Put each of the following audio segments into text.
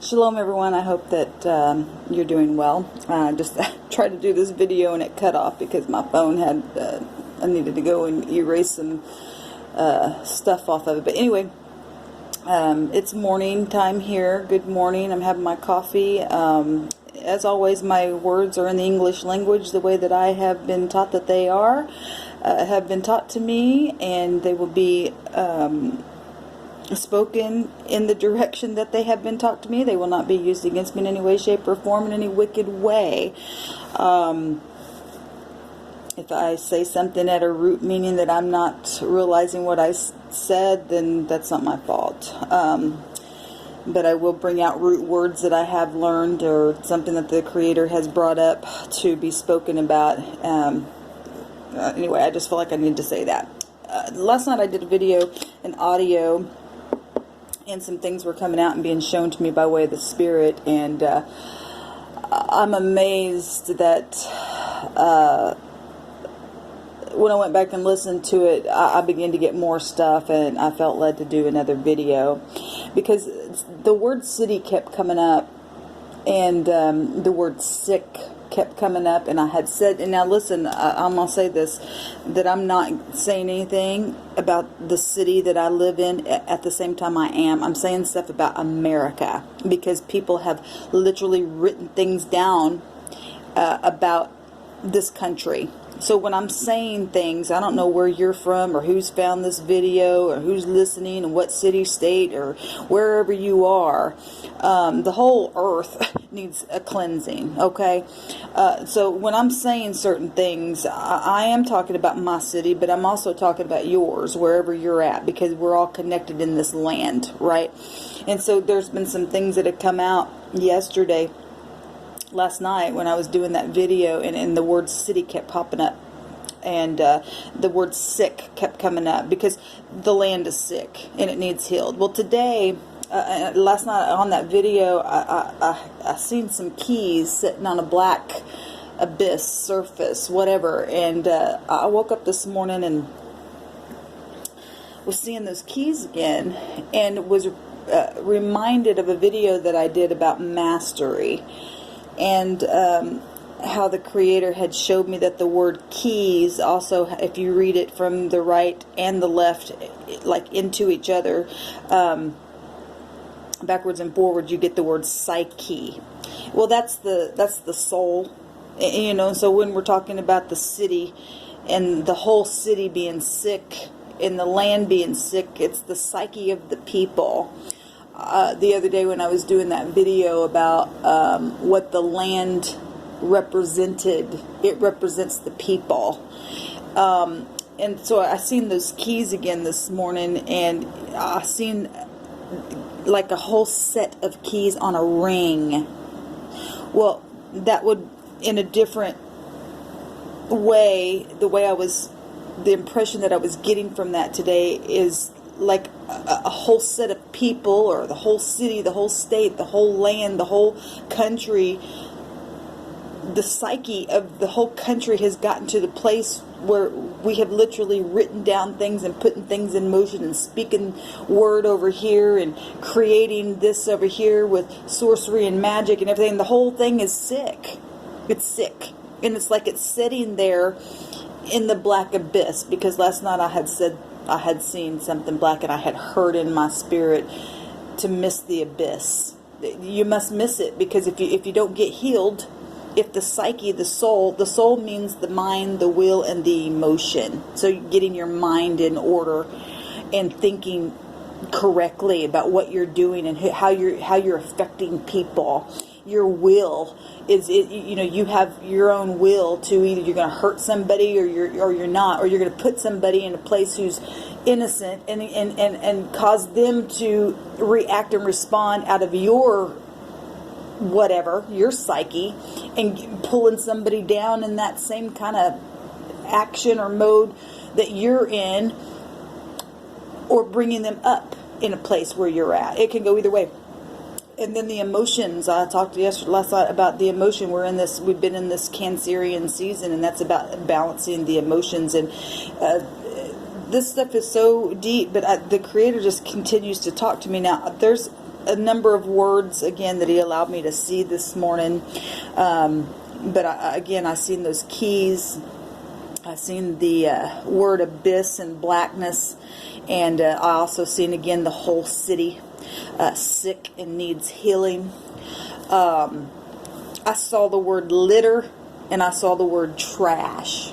Shalom everyone, I hope that you're doing well. I just tried to do this video and it cut off because my phone had, I needed to go and erase some stuff off of it. But anyway, it's morning time here. Good morning, I'm having my coffee. As always, my words are in the English language the way that I have been taught that they are, have been taught to me, and they will be spoken in the direction that they have been taught to me. They will not be used against me in any way, shape, or form in any wicked way. If I say something at a root meaning that I'm not realizing what I said, then that's not my fault. But I will bring out root words that I have learned or something that the Creator has brought up to be spoken about. Anyway, I just feel like I need to say that. Last night I did a video, an audio, and some things were coming out and being shown to me by way of the Spirit, and I'm amazed that when I went back and listened to it, I began to get more stuff, and I felt led to do another video because the word city kept coming up, and the word sick kept coming up, and I had said, and now listen, I'm going to say this, that I'm not saying anything about the city that I live in at the same time I'm saying stuff about America, because people have literally written things down about this country. So when I'm saying things, I don't know where you're from or who's found this video or who's listening and what city, state, or wherever you are. The whole earth needs a cleansing, okay? So when I'm saying certain things, I am talking about my city, but I'm also talking about yours, wherever you're at, because we're all connected in this land, right? And so there's been some things that have come out last night when I was doing that video, and the word city kept popping up, and the word sick kept coming up, because the land is sick and it needs healed. Well, today, last night on that video, I seen some keys sitting on a black abyss surface, whatever, and I woke up this morning and was seeing those keys again, and was reminded of a video that I did about mastery, and how the Creator had showed me that the word keys also, if you read it from the right and the left, like into each other, backwards and forward, you get the word psyche. Well, that's the soul, you know. So when we're talking about the city and the whole city being sick and the land being sick, it's the psyche of the people. The other day when I was doing that video about what the land represented, it represents the people. And so I seen those keys again this morning, and I seen like a whole set of keys on a ring. Well, that would, in a different way, the impression that I was getting from that today is like a whole set of people, or the whole city, the whole state, the whole land, the whole country. The psyche of the whole country has gotten to the place where we have literally written down things and putting things in motion and speaking word over here and creating this over here with sorcery and magic and everything. The whole thing is sick. It's sick. And it's like it's sitting there in the black abyss, because last night I had seen something black, and I had heard in my spirit to miss the abyss. You must miss it, because if you don't get healed, if the psyche, the soul means the mind, the will, and the emotion. So getting your mind in order and thinking correctly about what you're doing and how you're affecting people. Your will is, you have your own will to either you're going to hurt somebody or you're not, or you're going to put somebody in a place who's innocent and cause them to react and respond out of your whatever, your psyche, and pulling somebody down in that same kind of action or mode that you're in, or bringing them up in a place where you're at. It can go either way. And then the emotions, I talked last night about the emotion. We've been in this Cancerian season, and that's about balancing the emotions. And this stuff is so deep, but the Creator just continues to talk to me. Now, there's a number of words, again, that he allowed me to see this morning. But I seen those keys. I seen the word abyss and blackness. And I also seen, again, the whole city sick and needs healing. I saw the word litter, and I saw the word trash.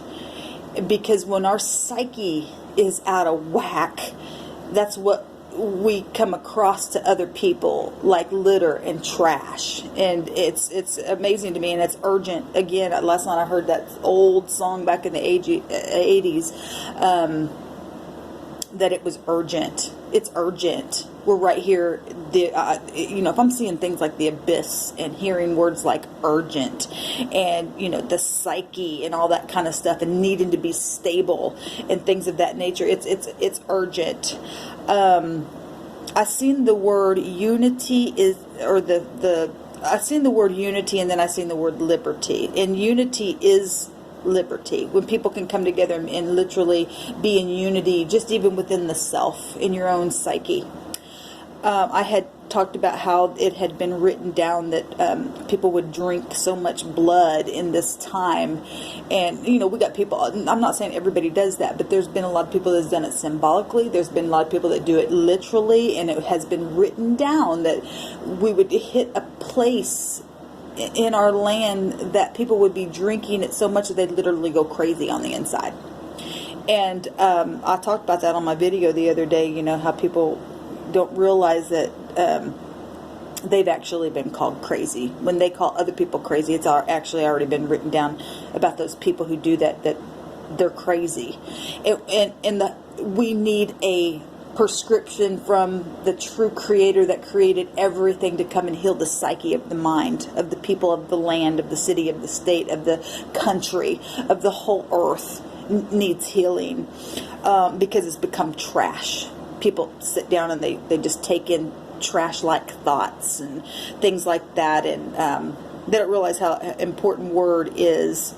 Because when our psyche is out of whack, that's what we come across to other people, like litter and trash. And it's amazing to me, and it's urgent. Again, last night I heard that old song back in the 80s, that it was urgent. It's urgent. We're right here. If I'm seeing things like the abyss and hearing words like urgent and, the psyche and all that kind of stuff and needing to be stable and things of that nature, it's urgent. I seen the word unity I seen the word unity, and then I seen the word liberty. And unity is liberty, when people can come together and literally be in unity, just even within the self, in your own psyche. I had talked about how it had been written down that people would drink so much blood in this time. And, we got people, I'm not saying everybody does that, but there's been a lot of people that's done it symbolically. There's been a lot of people that do it literally, and it has been written down that we would hit a place in our land that people would be drinking it so much that they'd literally go crazy on the inside. And I talked about that on my video the other day, how people don't realize that they've actually been called crazy. When they call other people crazy, it's actually already been written down about those people who do that they're crazy. And we need a prescription from the true creator that created everything to come and heal the psyche of the mind, of the people, of the land, of the city, of the state, of the country, of the whole earth needs healing, because it's become trash. People sit down and they just take in trash-like thoughts and things like that, and they don't realize how important word is.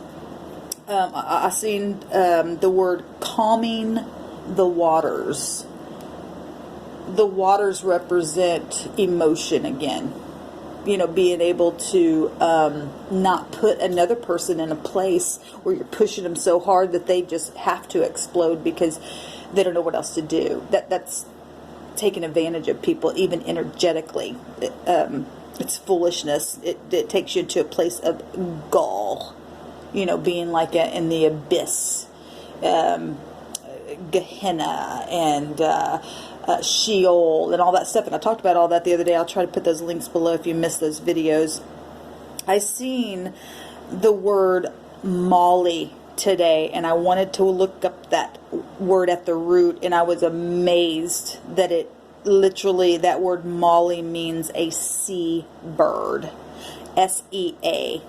I seen the word calming the waters. The waters represent emotion again. Being able to not put another person in a place where you're pushing them so hard that they just have to explode because they don't know what else to do. That's taking advantage of people, even energetically. It's foolishness. It takes you to a place of gall. Being like in the abyss, Gehenna, and Sheol, and all that stuff. And I talked about all that the other day. I'll try to put those links below if you missed those videos. I seen the word Molly today, and I wanted to look up that word at the root, and I was amazed that it literally, that word Molly means a sea bird, S-E-A,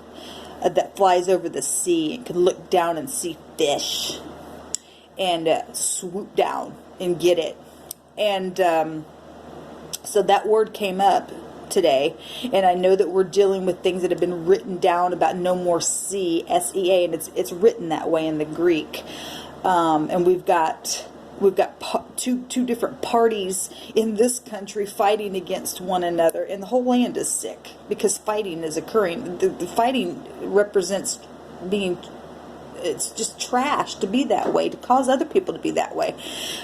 that flies over the sea and can look down and see fish and swoop down and get it. And so that word came up today, and I know that we're dealing with things that have been written down about no more sea, S-E-A, and it's written that way in the Greek. And we've got two different parties in this country fighting against one another, and the whole land is sick because fighting is occurring. The fighting represents being, it's just trash to be that way, to cause other people to be that way.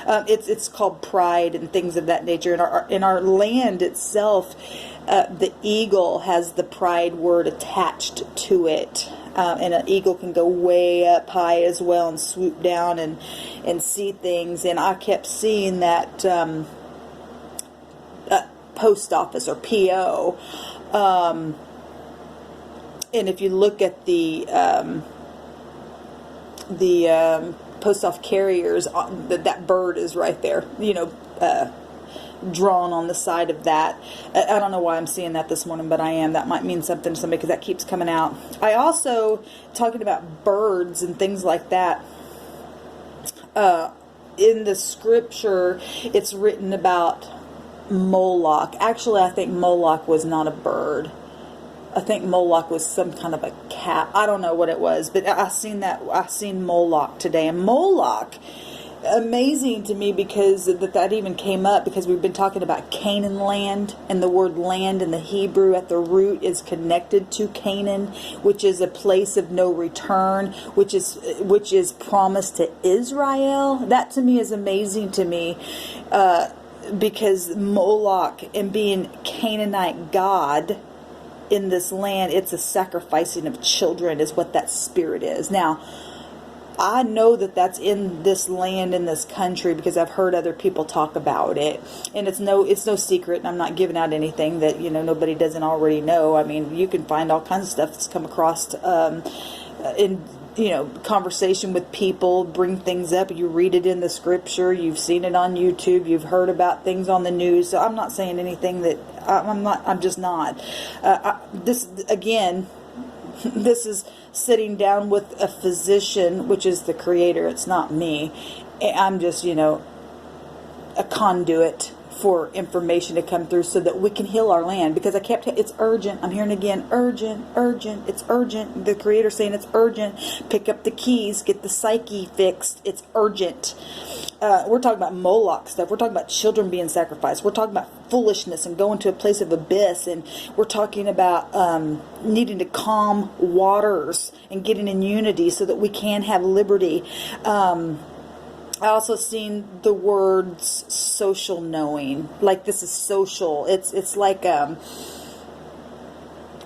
It's called pride and things of that nature. In our land itself, the eagle has the pride word attached to it. And an eagle can go way up high as well and swoop down and see things. And I kept seeing that post office or PO. And if you look at the post office carriers, that bird is right there, drawn on the side of that. I don't know why I'm seeing that this morning, but I am. That might mean something to somebody because that keeps coming out. I also, talking about birds and things like that, in the scripture, it's written about Moloch. Actually, I think Moloch was not a bird. I think Moloch was some kind of a cat. I don't know what it was, but I seen Moloch today. And Moloch amazing to me because that even came up because we've been talking about Canaan land, and the word land in the Hebrew at the root is connected to Canaan, which is a place of no return, which is promised to Israel. That to me is amazing to me, because Moloch and being Canaanite god in this land, it's a sacrificing of children is what that spirit is. Now, I know that that's in this land, in this country, because I've heard other people talk about it, and it's no secret, and I'm not giving out anything that, nobody doesn't already know. I mean, you can find all kinds of stuff that's come across in conversation with people, bring things up. You read it in the scripture, you've seen it on YouTube, you've heard about things on the news. So I'm not saying anything that I'm just not. This is sitting down with a physician, which is the creator. It's not me. I'm just, a conduit for information to come through so that we can heal our land. Because it's urgent. I'm hearing again, urgent, it's urgent. The creator saying it's urgent. Pick up the keys, get the psyche fixed. It's urgent. We're talking about Moloch stuff. We're talking about children being sacrificed. We're talking about foolishness and going to a place of abyss. And we're talking about needing to calm waters and getting in unity so that we can have liberty. I also seen the words social knowing. Like, this is social. It's like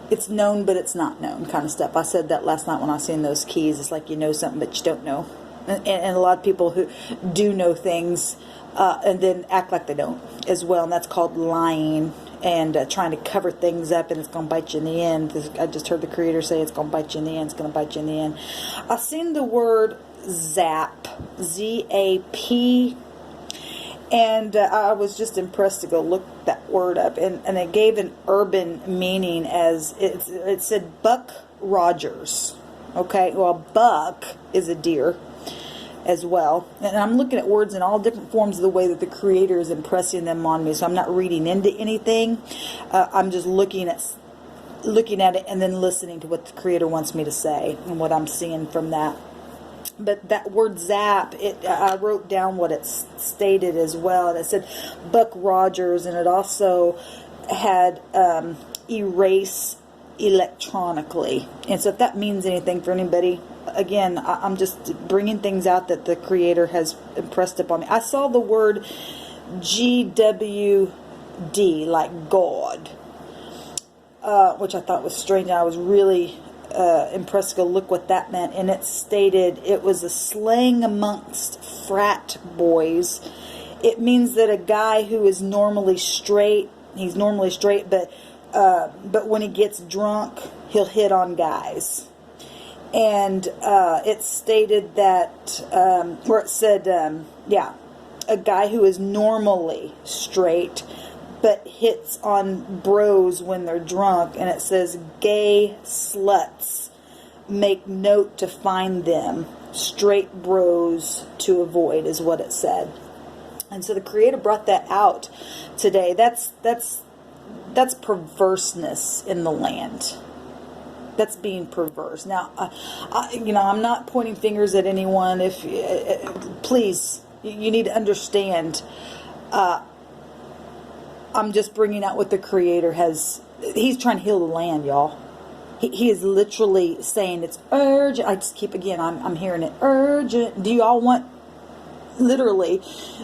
it's known but it's not known kind of stuff. I said that last night when I seen those keys. It's like you know something but you don't know. And a lot of people who do know things and then act like they don't as well. And that's called lying and trying to cover things up, and it's going to bite you in the end. I just heard the creator say it's going to bite you in the end. It's going to bite you in the end. I've seen the word zap, Z-A-P, and I was just impressed to go look that word up, and it gave an urban meaning as it said Buck Rogers. Okay, well, buck is a deer as well, and I'm looking at words in all different forms of the way that the creator is impressing them on me. So I'm not reading into anything. I'm just looking at it and then listening to what the creator wants me to say and what I'm seeing from that. But that word zap, I wrote down what it stated as well, and it said Buck Rogers, and it also had erase electronically. And so if that means anything for anybody, again, I'm just bringing things out that the creator has impressed upon me. I saw the word GWD, like God, which I thought was strange. I was really impressed to go look what that meant, and it stated it was a slang amongst frat boys. It means that a guy who is normally straight, but when he gets drunk, he'll hit on guys. And it stated that, where it said, a guy who is normally straight, but hits on bros when they're drunk. And it says, gay sluts, make note to find them, straight bros to avoid, is what it said. And so the creator brought that out today. That's perverseness in the land. That's being perverse. Now, I'm not pointing fingers at anyone. If please, you need to understand. I'm just bringing out what the creator has. He's trying to heal the land, y'all. He is literally saying it's urgent. I just I'm hearing it urgent. Do you all want? Literally,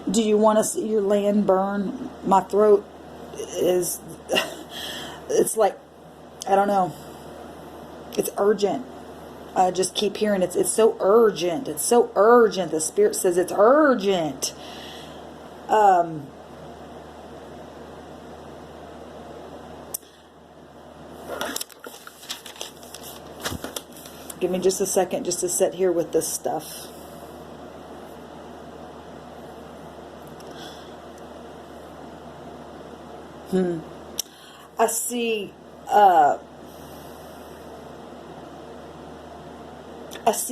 do you want to see your land burn? My throat is. It's like, I don't know. It's urgent. I just keep hearing it's so urgent. It's so urgent. The Spirit says it's urgent. Give me just a second just to sit here with this stuff. I see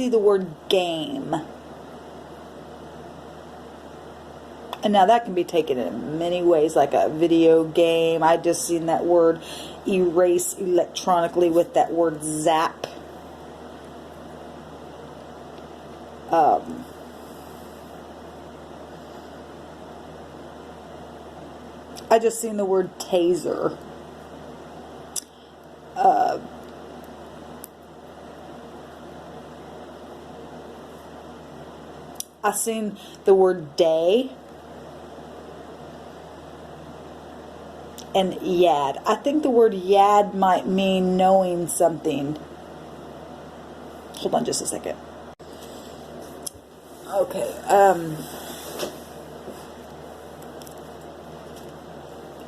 the word game. And now that can be taken in many ways, like a video game. I just seen that word erase electronically with that word zap. I just seen the word taser. I seen the word day and yad. I think the word yad might mean knowing something. Hold on just a second. Okay.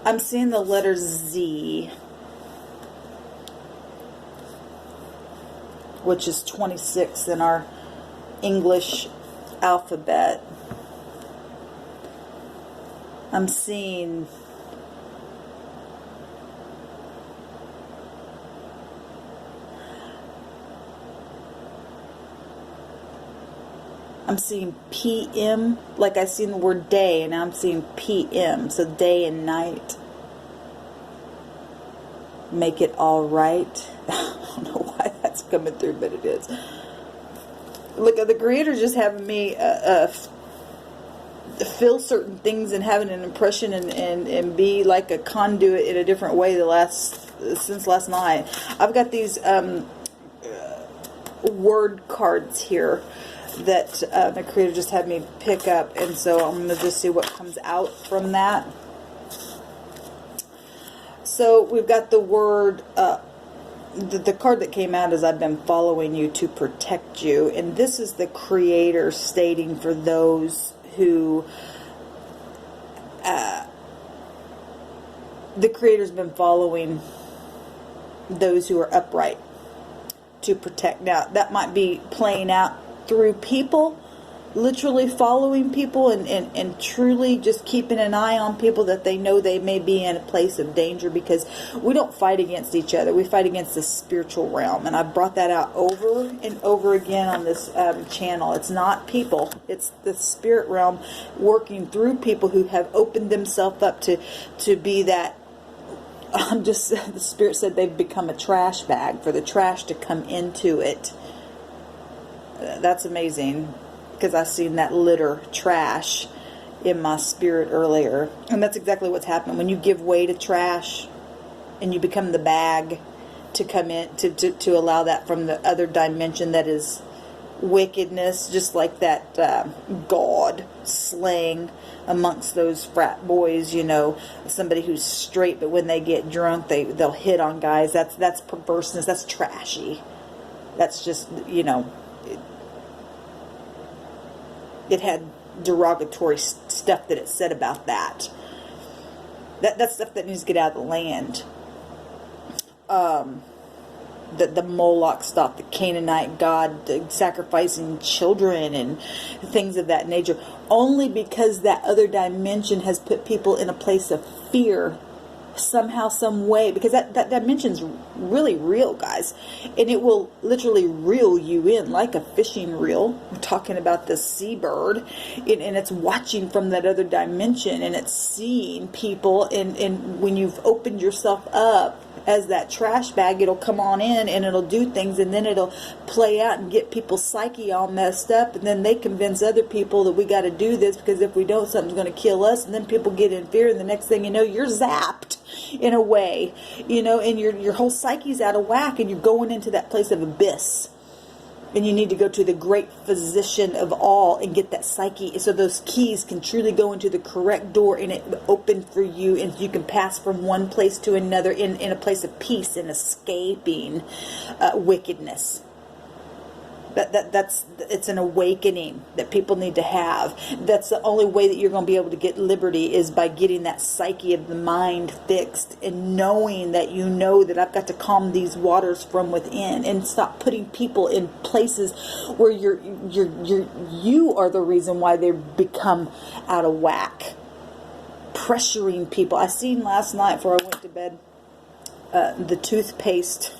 I'm seeing the letter Z, which is 26 in our English alphabet. I'm seeing PM, like I seen the word day, and now I'm seeing PM, so day and night. Make it all right. I don't know why that's coming through, but it is. Look, the Creator's just having me feel certain things and having an impression and be like a conduit in a different way since last night. I've got these word cards here that the Creator just had me pick up, and so I'm going to just see what comes out from that. So we've got the word, the card that came out is I've been following you to protect you, and this is the Creator stating for those who the Creator's been following those who are upright to protect. Now that might be playing out through people, literally following people and truly just keeping an eye on people that they know they may be in a place of danger, because we don't fight against each other. We fight against the spiritual realm, and I've brought that out over and over again on this channel. It's not people. It's the spirit realm working through people who have opened themselves up to be that. The Spirit said they've become a trash bag for the trash to come into it. That's amazing, because I seen that litter, trash, in my spirit earlier. And that's exactly what's happening. When you give way to trash and you become the bag to come in, to allow that from the other dimension that is wickedness, just like that God slang amongst those frat boys, somebody who's straight, but when they get drunk, they'll hit on guys. That's perverseness. That's trashy. That's just, it had derogatory stuff that it said about that. That's stuff that needs to get out of the land. The Moloch stuff, the Canaanite god, sacrificing children and things of that nature, only because that other dimension has put people in a place of fear somehow, some way, because that dimension's really real, guys, and it will literally reel you in like a fishing reel. We're talking about the seabird, and it's watching from that other dimension, and it's seeing people, and when you've opened yourself up as that trash bag, it'll come on in and it'll do things, and then it'll play out and get people's psyche all messed up, and then they convince other people that we got to do this, because if we don't, something's going to kill us, and then people get in fear, and the next thing you know, you're zapped in a way, and your whole psyche's out of whack, and you're going into that place of abyss. And you need to go to the great physician of all and get that psyche, so those keys can truly go into the correct door, and it open for you, and you can pass from one place to another in a place of peace and escaping wickedness. It's an awakening that people need to have. That's the only way that you're going to be able to get liberty, is by getting that psyche of the mind fixed, and knowing that that I've got to calm these waters from within, and stop putting people in places where you are the reason why they've become out of whack. Pressuring people. I seen last night before I went to bed, the toothpaste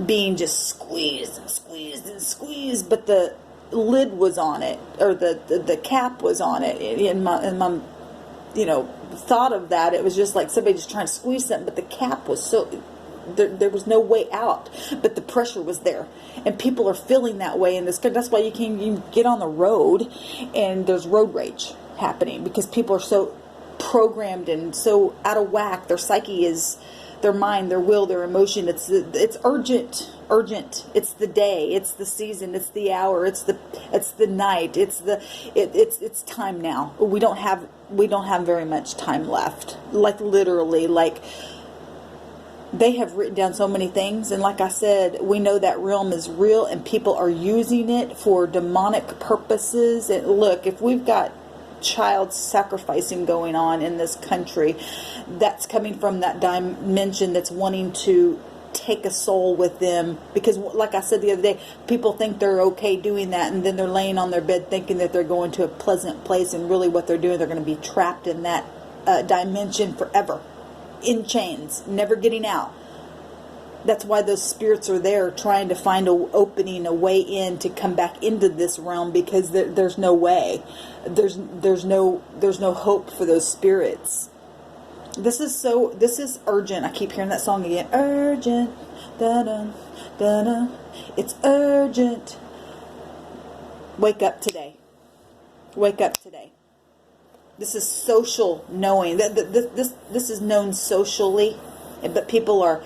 being just squeezed and squeezed and squeezed, but the lid was on it, or the cap was on it. In my thought of that, it was just like somebody just trying to squeeze something, but the cap was so there was no way out, but the pressure was there, and people are feeling that way in this. That's why you get on the road, and there's road rage happening, because people are so programmed and so out of whack. Their psyche is, their mind, their will, their emotion. It's urgent. It's the day. It's the season. It's the hour. It's the night. It's time now. We don't have very much time left. Like literally, like they have written down so many things, and like I said, we know that realm is real, and people are using it for demonic purposes. And look, if we've got child sacrificing going on in this country, that's coming from that dimension that's wanting to take a soul with them. Because like I said the other day, people think they're okay doing that, and then they're laying on their bed thinking that they're going to a pleasant place, and really what they're doing, they're going to be trapped in that dimension forever, in chains, never getting out. That's why those spirits are there, trying to find an opening, a way in to come back into this realm, because there's no way. There's no hope for those spirits. This is urgent. I keep hearing that song again. Urgent. Da-da, da-da. It's urgent. Wake up today. Wake up today. This is social knowing. This is known socially, but people are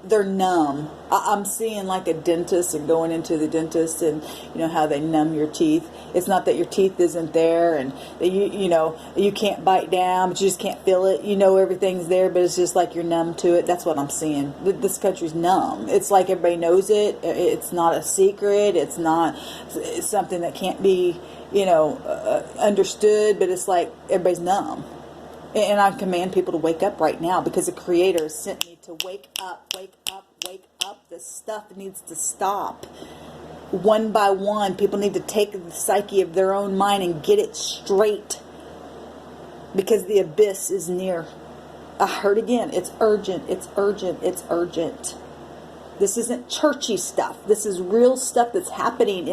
they're numb. I'm seeing like a dentist and going into the dentist, and you know how they numb your teeth. It's not that your teeth isn't there, and that you can't bite down, but you just can't feel it. You know everything's there, but it's just like you're numb to it. That's what I'm seeing. This country's numb. It's like everybody knows it. It's not a secret. It's something that can't be understood, but it's like everybody's numb. And I command people to wake up right now, because the Creator has sent me to wake up, wake up, wake up. This stuff needs to stop. One by one, people need to take the psyche of their own mind and get it straight, because the abyss is near. I heard again, it's urgent, it's urgent, it's urgent. This isn't churchy stuff. This is real stuff that's happening.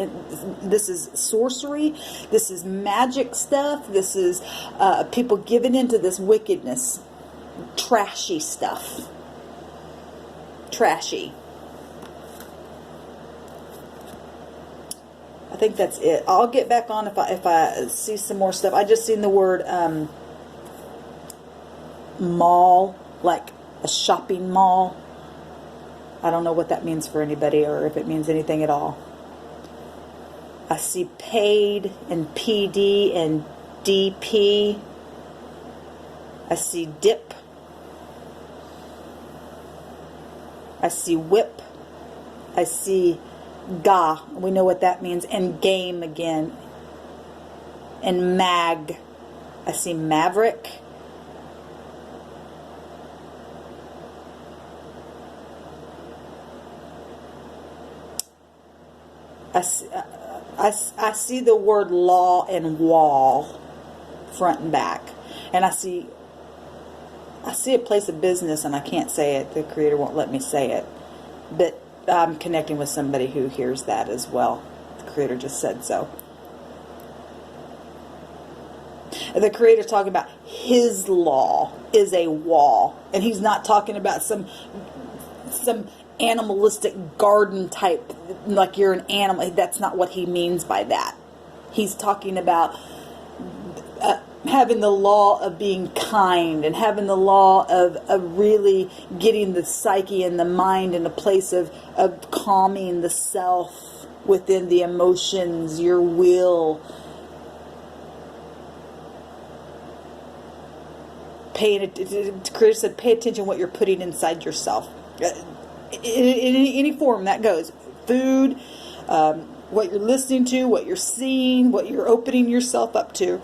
This is sorcery. This is magic stuff. This is people giving into this wickedness. Trashy stuff. Trashy. I think that's it. I'll get back on if I see some more stuff. I just seen the word mall, like a shopping mall. I don't know what that means for anybody, or if it means anything at all. I see paid and PD and DP. I see dip. I see whip. I see ga. We know what that means. And game again. And mag. I see maverick. I see the word law and wall, front and back, and I see a place of business, and I can't say it. The Creator won't let me say it, but I'm connecting with somebody who hears that as well. The Creator just said so. The Creator's talking about His law is a wall, and He's not talking about some animalistic garden type, like you're an animal. That's not what He means by that. He's talking about having the law of being kind, and having the law of really getting the psyche and the mind in a place of calming the self within the emotions, your will. Creator said, pay attention to what you're putting inside yourself. In any form that goes. Food, what you're listening to, what you're seeing, what you're opening yourself up to.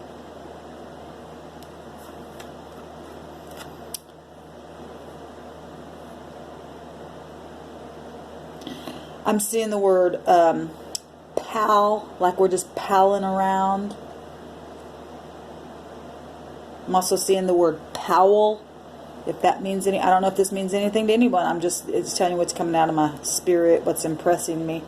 I'm seeing the word pal, like we're just palling around. I'm also seeing the word powell. If that means I don't know if this means anything to anyone. It's telling you what's coming out of my spirit, what's impressing me.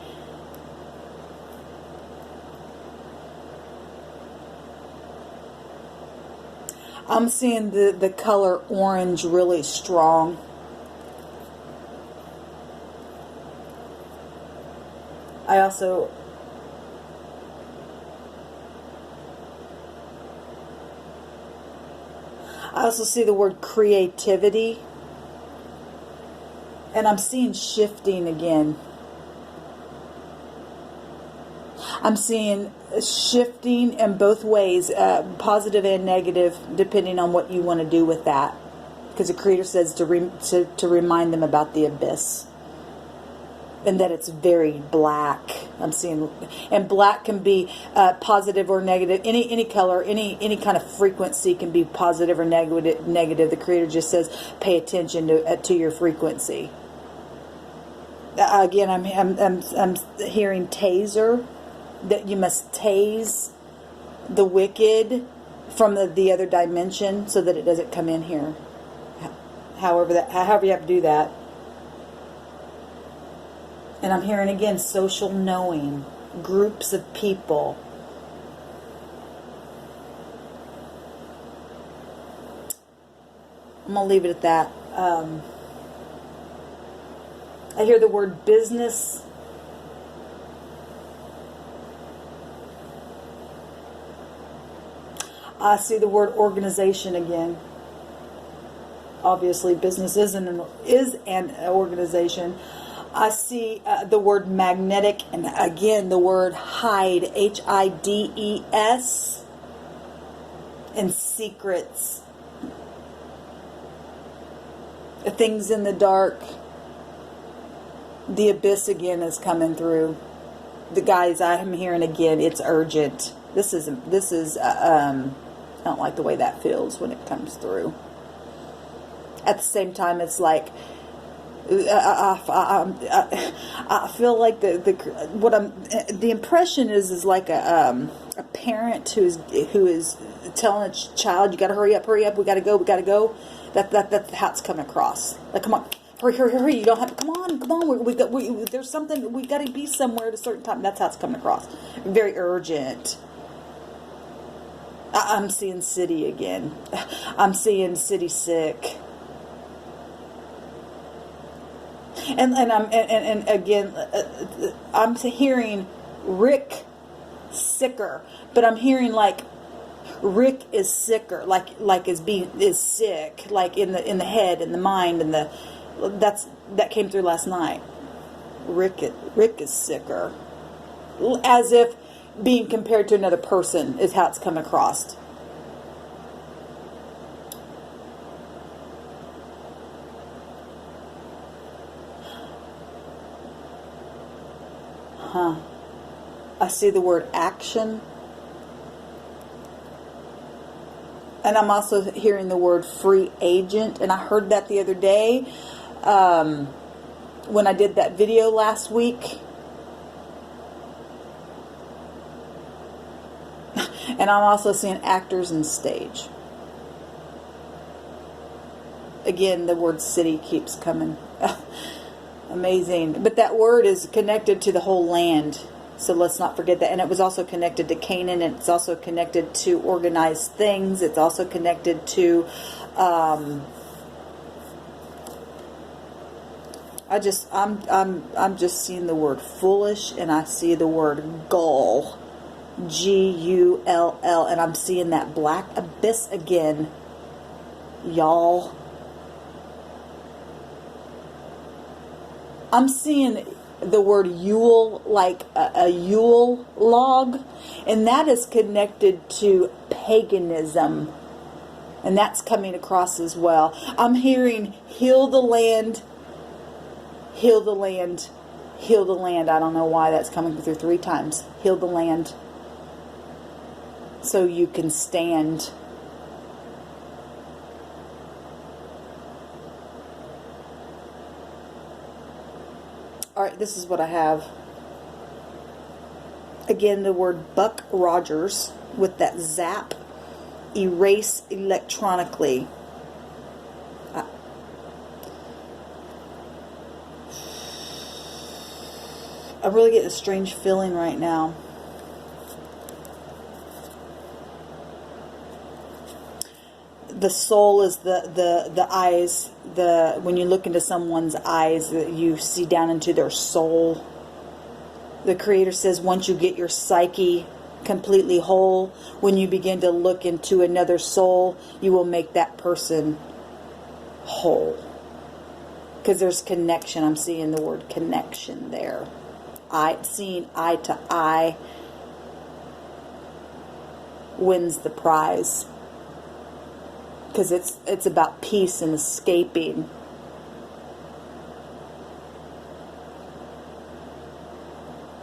I'm seeing the color orange really strong. I also see the word creativity. And I'm seeing shifting again. I'm seeing shifting in both ways, positive and negative, depending on what you want to do with that. Because the Creator says to remind them about the abyss. And that it's very black. I'm seeing, and black can be positive or negative. Any color, any kind of frequency can be positive or negative. The Creator just says, pay attention to your frequency. Again, I'm hearing taser, that you must tase the wicked from the other dimension so that it doesn't come in here. However you have to do that. And I'm hearing again social knowing, groups of people. I'm going to leave it at that. I hear the word business. I see the word organization again. Obviously, business is an organization. I see the word magnetic, and again the word hide, Hides, and secrets. Things in the dark. The abyss again is coming through. The guys, I'm hearing again, it's urgent. This is I don't like the way that feels when it comes through. At the same time, it's like I feel like the impression is like a parent who is telling a child, you got to hurry up, we got to go. That's how it's coming across. Like, come on, hurry! You don't have to. Come on. There's something, we got to be somewhere at a certain time. That's how it's coming across. Very urgent. I'm seeing city again. I'm seeing city sick. And again, I'm hearing Rick sicker, but I'm hearing like Rick is sicker, like is sick, like in the head, in the mind, and that came through last night. Rick is sicker, as if being compared to another person is how it's come across. I see the word action. And I'm also hearing the word free agent. And I heard that the other day when I did that video last week. And I'm also seeing actors and stage. Again, the word city keeps coming. Amazing. But that word is connected to the whole land. So let's not forget that. And it was also connected to Canaan. And it's also connected to organized things. It's also connected to... I'm just seeing the word foolish. And I see the word gull. Gull. And I'm seeing that black abyss again. Y'all. I'm seeing the word Yule, like a Yule log, and that is connected to paganism, and that's coming across as well. I'm hearing heal the land, heal the land, heal the land. I don't know why that's coming through 3 times. Heal the land so you can stand. Alright, this is what I have. Again, the word Buck Rogers with that zap. Erase electronically. I'm really getting a strange feeling right now. The soul is the eyes. When you look into someone's eyes, you see down into their soul. The Creator says once you get your psyche completely whole. When you begin to look into another soul, you will make that person whole. Because there's connection. I'm seeing the word connection there. Seeing eye to eye wins the prize. Because it's about peace and escaping.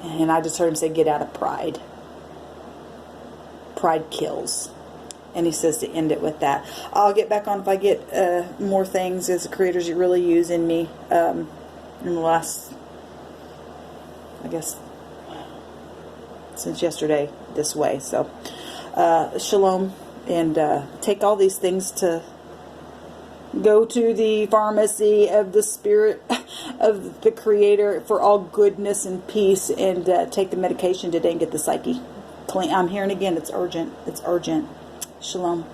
And I just heard him say, get out of pride. Pride kills. And he says to end it with that. I'll get back on if I get more things as the creators really using me in the last, I guess, since yesterday this way. So, shalom. And take all these things to go to the pharmacy of the Spirit of the Creator for all goodness and peace. And take the medication today and get the Psyche clean. I'm hearing again, it's urgent. It's urgent. Shalom.